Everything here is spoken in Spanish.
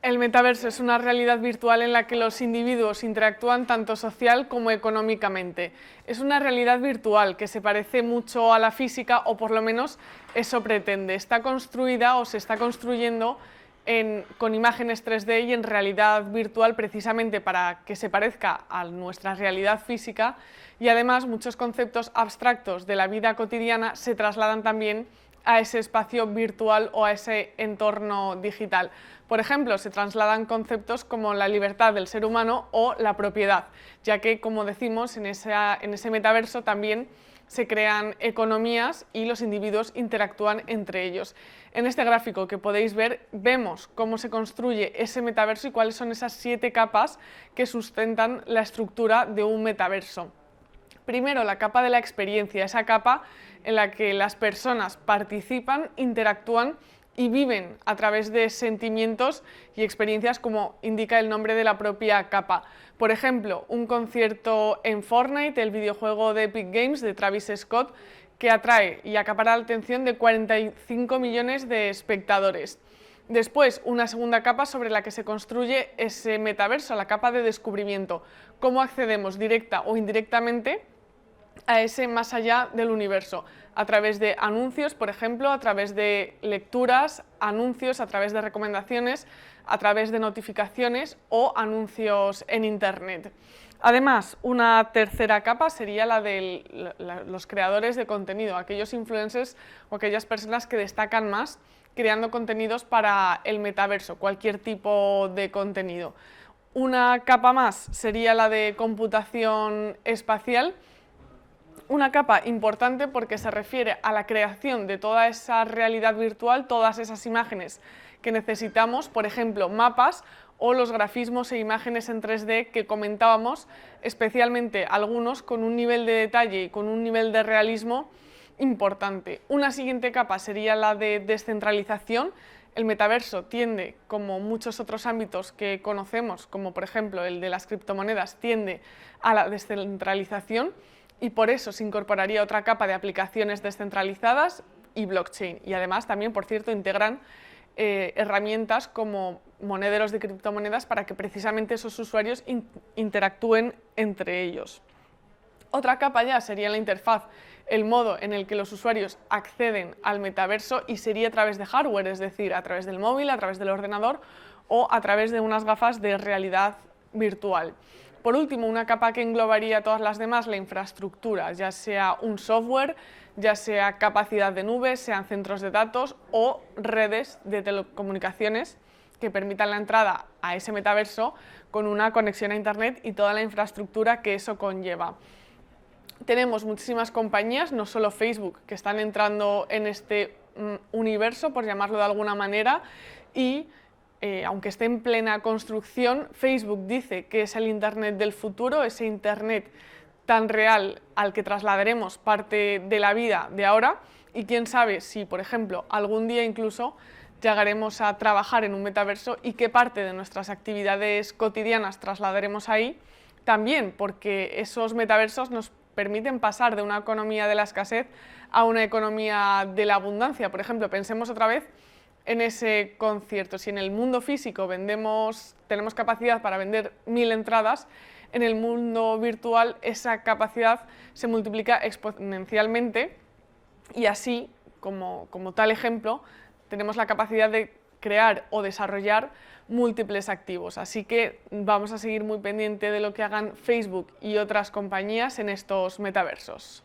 El metaverso es una realidad virtual en la que los individuos interactúan tanto social como económicamente. Es una realidad virtual que se parece mucho a la física, o por lo menos eso pretende. Está construida o se está construyendo con imágenes 3D y en realidad virtual precisamente para que se parezca a nuestra realidad física, y además muchos conceptos abstractos de la vida cotidiana se trasladan también a ese espacio virtual o a ese entorno digital. Por ejemplo, se trasladan conceptos como la libertad del ser humano o la propiedad, ya que, como decimos, en ese metaverso también se crean economías y los individuos interactúan entre ellos. En este gráfico que podéis ver, vemos cómo se construye ese metaverso y cuáles son esas 7 capas que sustentan la estructura de un metaverso. Primero, la capa de la experiencia, esa capa en la que las personas participan, interactúan y viven a través de sentimientos y experiencias, como indica el nombre de la propia capa. Por ejemplo, un concierto en Fortnite, el videojuego de Epic Games de Travis Scott, que atrae y acapara la atención de 45 millones de espectadores. Después, una segunda capa sobre la que se construye ese metaverso, la capa de descubrimiento. Cómo accedemos directa o indirectamente a ese más allá del universo, a través de anuncios, por ejemplo, a través de lecturas, anuncios, a través de recomendaciones, a través de notificaciones o anuncios en Internet. Además, una tercera capa sería la de los creadores de contenido, aquellos influencers o aquellas personas que destacan más creando contenidos para el metaverso, cualquier tipo de contenido. Una capa más sería la de computación espacial, una capa importante porque se refiere a la creación de toda esa realidad virtual, todas esas imágenes que necesitamos, por ejemplo, mapas o los grafismos e imágenes en 3D que comentábamos, especialmente algunos con un nivel de detalle y con un nivel de realismo importante. Una siguiente capa sería la de descentralización. El metaverso tiende, como muchos otros ámbitos que conocemos, como por ejemplo el de las criptomonedas, tiende a la descentralización, y por eso se incorporaría otra capa de aplicaciones descentralizadas y blockchain. Y además también, por cierto, integran herramientas como monederos de criptomonedas para que precisamente esos usuarios interactúen entre ellos. Otra capa ya sería la interfaz, el modo en el que los usuarios acceden al metaverso, y sería a través de hardware, es decir, a través del móvil, a través del ordenador o a través de unas gafas de realidad virtual. Por último, una capa que englobaría todas las demás, la infraestructura, ya sea un software, ya sea capacidad de nubes, sean centros de datos o redes de telecomunicaciones que permitan la entrada a ese metaverso con una conexión a Internet y toda la infraestructura que eso conlleva. Tenemos muchísimas compañías, no solo Facebook, que están entrando en este universo, por llamarlo de alguna manera, y aunque esté en plena construcción, Facebook dice que es el Internet del futuro, ese Internet tan real al que trasladaremos parte de la vida de ahora, y quién sabe si, por ejemplo, algún día incluso llegaremos a trabajar en un metaverso y qué parte de nuestras actividades cotidianas trasladaremos ahí, también porque esos metaversos nos permiten pasar de una economía de la escasez a una economía de la abundancia. Por ejemplo, pensemos otra vez en ese concierto. Si en el mundo físico tenemos capacidad para vender 1000 entradas, en el mundo virtual esa capacidad se multiplica exponencialmente, y así, como tal ejemplo, tenemos la capacidad de crear o desarrollar múltiples activos. Así que vamos a seguir muy pendiente de lo que hagan Facebook y otras compañías en estos metaversos.